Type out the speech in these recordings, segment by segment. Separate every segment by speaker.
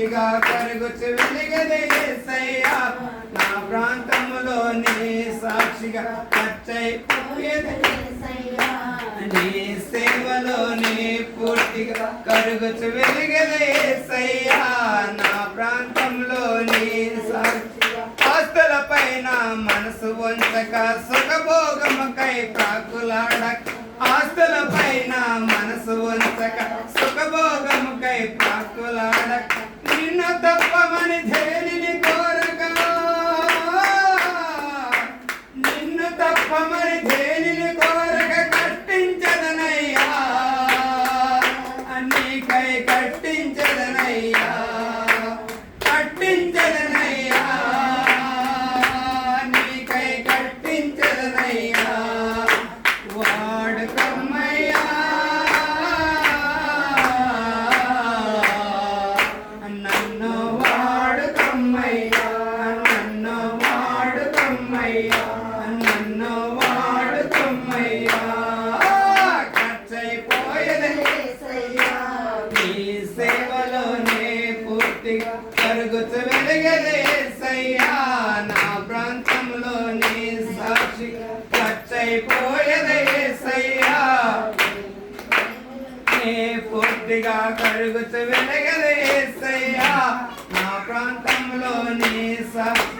Speaker 1: పూర్తిగా కరుగుచు వెలిగదే యేసయ్యా నా ప్రాంతములోని సాక్షిగా ఖర్చయిపోయేదే యేసయ్యా నీ సేవలోని పూర్తిగా కరుగుచు వెలిగదే యేసయ్యా నా ప్రాంతంలోని సాక్షిగా ఆస్తుల పైన మనసు వంచక సుఖభోగముకై ప్రాకులాడక ఆస్తుల పైన మనసు వంచక సుఖభోగముకై ప్రాకులాడక నిన్ను తప్పమని దేనిని కోరక నిన్ను తప్పమని దేనిని కోరక కట్టించదనయ్యా నీకై కట్టించదనయ్యా కట్టించదనయ్యా నీకై కట్టించదనయ్యా వాడుకమ్మయ్యా నన్ను వాడుకమ్మయ్యా నన్ను వాడుకమ్మయ్యా నన్ను వాడుకమ్మయ్యా ఖర్చయిపోయేదే యేసయ్యా నీ సేవలోనే పూర్తిగా కరుగుచు వెలిగేదే యేసయ్యా నా ప్రాంతంలోని సాక్షి ఖర్చయిపోయేదే యేసయ్యా నీ పూర్తిగా కరుగుచు వెలిగేదే యేసయ్యా నా ప్రాంతంలోని సాక్షి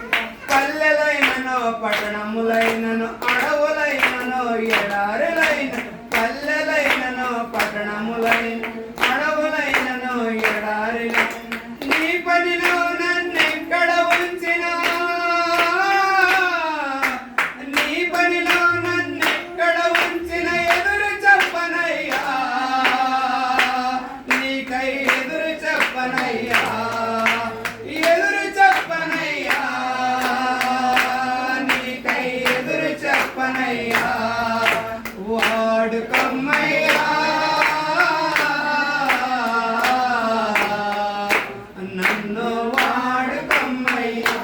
Speaker 1: పల్లెలైనను పట్టణములైనను అడవులైనను ఎడారులైన పల్లెలైనను పట్టణములైన అడవులైనను ఎడారుల నీ పనిలో నన్నెక్కడ ఉంచినా నీ పనిలో నన్నెక్కడ ఉంచిన ఎదురు చెప్పనయ్యా నీకై ఎదురు చెప్పనయ్యా ఎదురు చెప్పనయ్యా నీకై ఎదురు చెప్పనయ్యా వాడుకమ్మయ్యా నన్ను వాడుకమ్మయ్యా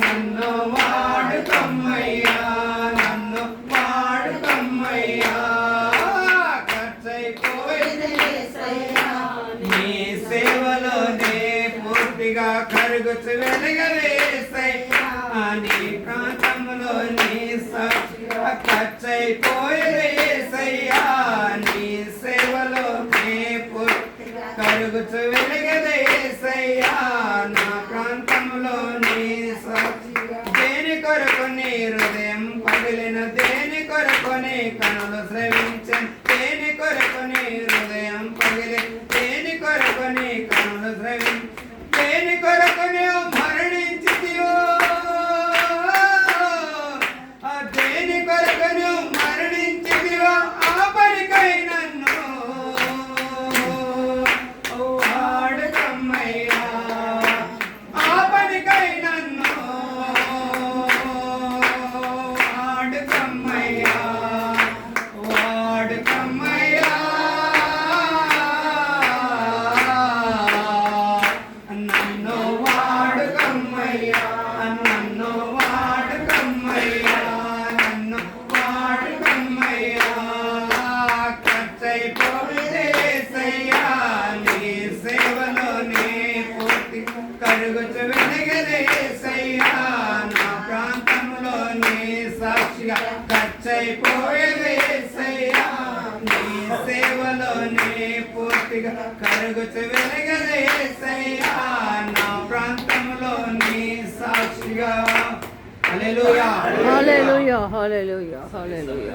Speaker 1: నన్ను వాడుకమ్మయ్యా నన్ను వాడుకమ్మయ్యా ఖర్చయిపోయేదే యేసయ్యా నీ సేవలోనే పూర్తిగా కరుగుచు వెలిగదే యేసయ్యా నీ ప్రాంతంలోని సాక్షిగా ఖర్చయిపోయేదే యేసయ్యా నీ సేవలోనే పూర్తిగా కరుగుచు వెలిగదే యేసయ్యా నా ప్రాంతంలోని సాక్షిగా దేని కొరకు నీ హృదయం పగిలిన దేని కొరకు నీ కనులు స్రవించను దేని కొరకు నీ హృదయం పగిలి దేని కొరకు నీ కనులు స్రవించ దేని కొరకు నీవు మరణించితివో దేని కొరకు నువ్వు మరణించితివో ఆ పనికై నన్ను వాడుకమ్మయ్యా ఆ పనికై నన్ను వాడుకమ్మయ్యా వాడుకమ్మయ్యా నన్ను వాడుకమ్మయ్యా నన్ను వాడుకమ్మయ్యా నన్ను వాడుకమ్మయ్యా ఖర్చయిపోయేదే యేసయ్యా నీ సేవలోనే పూర్తి కరుగుచు వెలిగేదే యేసయ్యా నా ప్రాంతంలోని సాక్షిగా ఖర్చయిపోయేదే యేసయ్యా నీ సేవలోనే పూర్తిగా కరుగుచు వెలిగేదే యేసయ్యా నా ప్రాంతంలోని సాక్షిగా హల్లెలూయా
Speaker 2: హల్లెలూయా హల్లెలూయా హల్లెలూయా